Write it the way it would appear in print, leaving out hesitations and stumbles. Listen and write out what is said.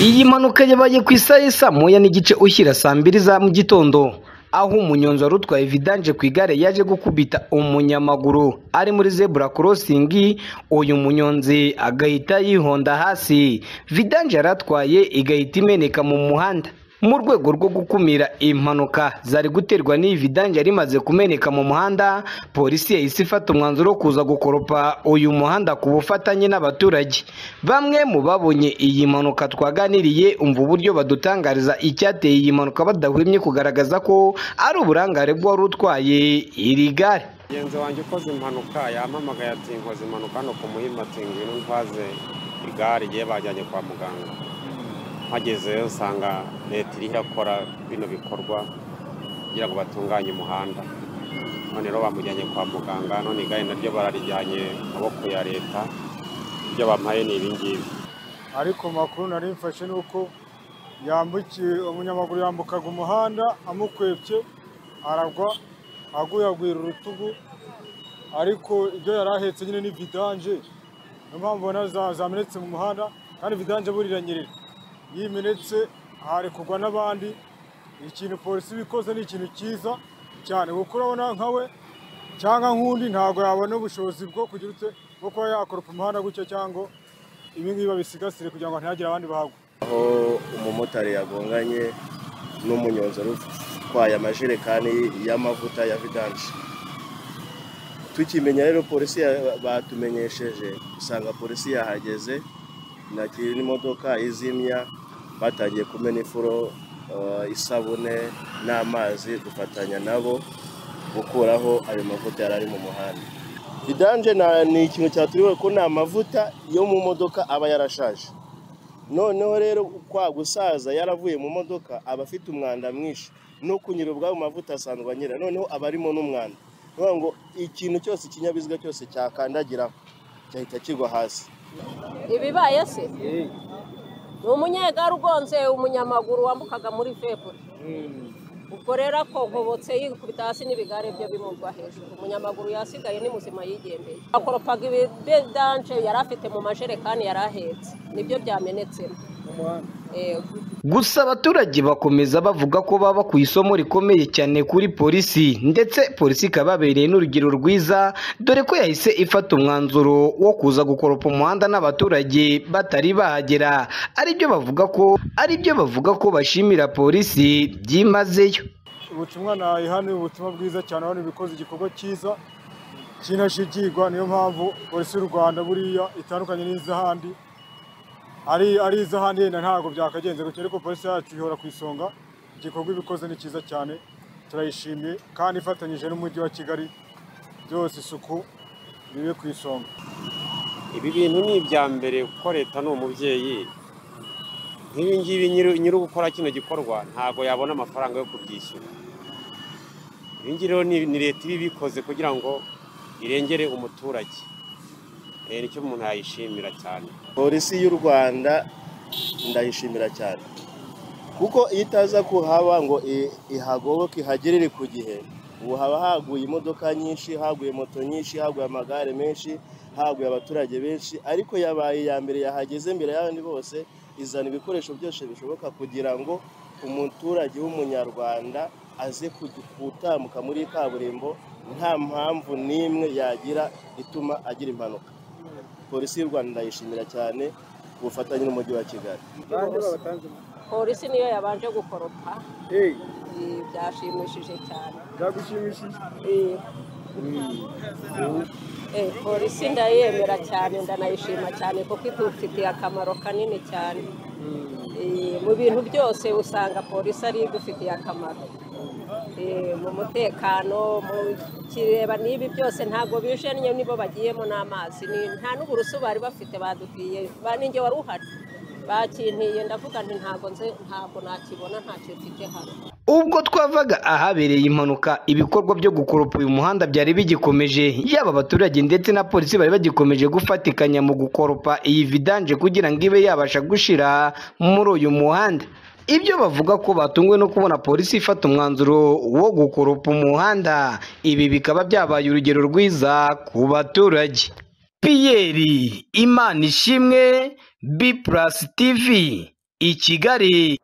Iyi mpanuka yabaye ku isaha y'isa moya n'igice ushyira saa 2 za mu gitondo, aho umunyonzi wari utwaye vidange ku igare yaje gukubita umunyamaguru ari muri zebra crossing. Uyu munyonzi agahita yihonda hasi, vidange yaratwaye igahita imeneka mu muhanda. Mu rwego rwo gukumira impanuka zari guterwa n'iyi vidange rimaze kumeneka mu muhanda, polisi yahise ifata umwanzuro wo kuza gukoropa uyu muhanda ku bufatanye n'abaturage. Bamwe mu babonye iyi mpanuka twaganiriye umva uburyo badutangariza icyateye iyi mpanuka, badahwemye kugaragaza ko ari uburangare bw'uwari utwaye iri gare. Mugenzi wanjye ukoze impanuka yampamagaye ati nkoze impanuka hano ku Muhima, ati ngwino ntwaze igare igihe bajyanye kwa muganga. Hagezeyo usanga leta iri irakora bino bikorwa kugira ngo batunganye umuhanda, none rero bamujyanye kwa muganga, none igare naryo bararijyanye maboko ya leta. Ibyo bampaye ni ibingibi. Ariko makuru nari mfashe nuko umunyamaguru yambukaga umuhanda amukwebye aragwa aguyagwira urutugu, ariko ibyo yarahetse nyine ni vidange. Niyo mpamvu ubona zamenetse mu muhanda, kandi vidange buriranyirira yimenetse hari kugwa n'abandi. Ikintu polisi bikoze ni ikintu cyiza cyane, kuko urabona nkawe cyangwa nk'undi ntabwo yabona ubushobozi bwo kugira bwo kuba yakoropa umuhanda gutya, cyangwa ibi ngibi babisigasire kugira ngo ntihagire abandi bahagwa. Aho umumotari yagonganye n'umunyonzi utwaye amajerekani y'amavuta ya vidange. Tukimenya rero polisi batumenyesheje, usanga polisi yahageze nakiri n'imodoka izimya, batangiye kumena ifuro, isabune n'amazi gufatanya nabo gukuraho ayo mavuta yari ari mu muhanda. Vidange ni ikintu cyaturiwe ko ni amavuta yo mu modoka aba yarashaje. Noneho rero kwa gusaza yaravuye mu modoka aba afite umwanda mwinshi, no kunyira ubwayo mavuta asanzwe anyira, noneho aba arimo n'umwanda. Niyo ngo ikintu cyose ikinyabiziga cyose cyakandagiraho cyahita kigwa hasi. Ibibaye se ni umunyegare ugonze umunyamaguru wambukaga muri fepure, ubwo rero akogobotse yikubita hasi n'ibigare byo bimurwa hejuru. Umunyamaguru yasigaye ni muzima yigendeye. Akoropaga ibidange yari afite mu majerekani yari ahetse, nibyo byamenetsemo. Gusa abaturage bakomeza bavuga ko baba ku isomo rikomeye cyane kuri polisi, ndetse polisi ikababereye n'urugero rwiza, dore ko yahise ifata umwanzuro wo kuza gukoropa umuhanda n'abaturage batari bahagera. Aribyo bavuga ko bashimira polisi byimazeyo. Ubutumwa nayiha ni ubutumwa bwiza cyane, aho bikoze igikorwa cyiza kinashigirwa. Niyo mpamvu polisi y'u Rwanda buriya itandukanye n'iz'ahandi, ari iz'ahandi yenda ntabwo byakagenze gutya, ariko polisi yacu ihora ku isonga. Igikorwa ibikoze ni cyiza cyane, turayishimiye, kandi ifatanyije n'umujyi wa Kigali byose isuku bibe ku isonga. Ibi bintu ni ibya mbere, kuko leta ni umubyeyi. Nk'ibi ngibi nyiri gukora kino gikorwa ntabwo yabona amafaranga yo kubyishyura. Ibi ngibi rero ni leta ibi bikoze kugira ngo irengere umuturage. Nicyo umuntu yayishimira cyane. Polisi y'u Rwanda ndayishimira cyane, kuko iyo itaza kuhaba ngo ihagoboke ihagerere ku gihe, ubu haba haguye imodoka nyinshi, haguye moto nyinshi, haguye amagare menshi, haguye abaturage benshi. Ariko yabaye ya mbere, yahageze mbere y'abandi bose, izana ibikoresho byose bishoboka kugira ngo umuturage w'umunyarwanda aze gutambuka muri kaburimbo nta mpamvu n'imwe yagira ituma agira impanuka. Polisi y'u Rwanda ndayishimira cyane ku bufatanye n'umujyi wa Kigali. Polisi niyo yabanje gukoropa, byashimishije cyane. Byagushimishije? Polisi ndayemera cyane, ndanayishima cyane, kuko idufitiye akamaro kanini cyane. Mu bintu byose usanga polisi ari idufitiye akamaro, mu mutekano, mu kireba n'ibi byose ntabwo bije nibo bagiyemo n'amazi, nta n'uburusu bari bafite badutiye, ninjye wari uhari bakintiye, ndavuga nti ntabwo nakibona, ntacyo mfite hano. Ubwo twavaga ahabereye impanuka, ibikorwa byo gukoropa uyu muhanda byari bigikomeje, yaba abaturage ndetse na polisi bari bagikomeje gufatikanya mu gukoropa iyi vidange kugira ngo ibe yabasha gushira muri uyu muhanda. Ibyo bavuga ko batunguwe no kubona polisi ifata umwanzuro wo gukoropa umuhanda, ibi bikaba byabaye urugero rwiza ku baturage. Pierre Imanishimwe, B+ TV. i Kigali.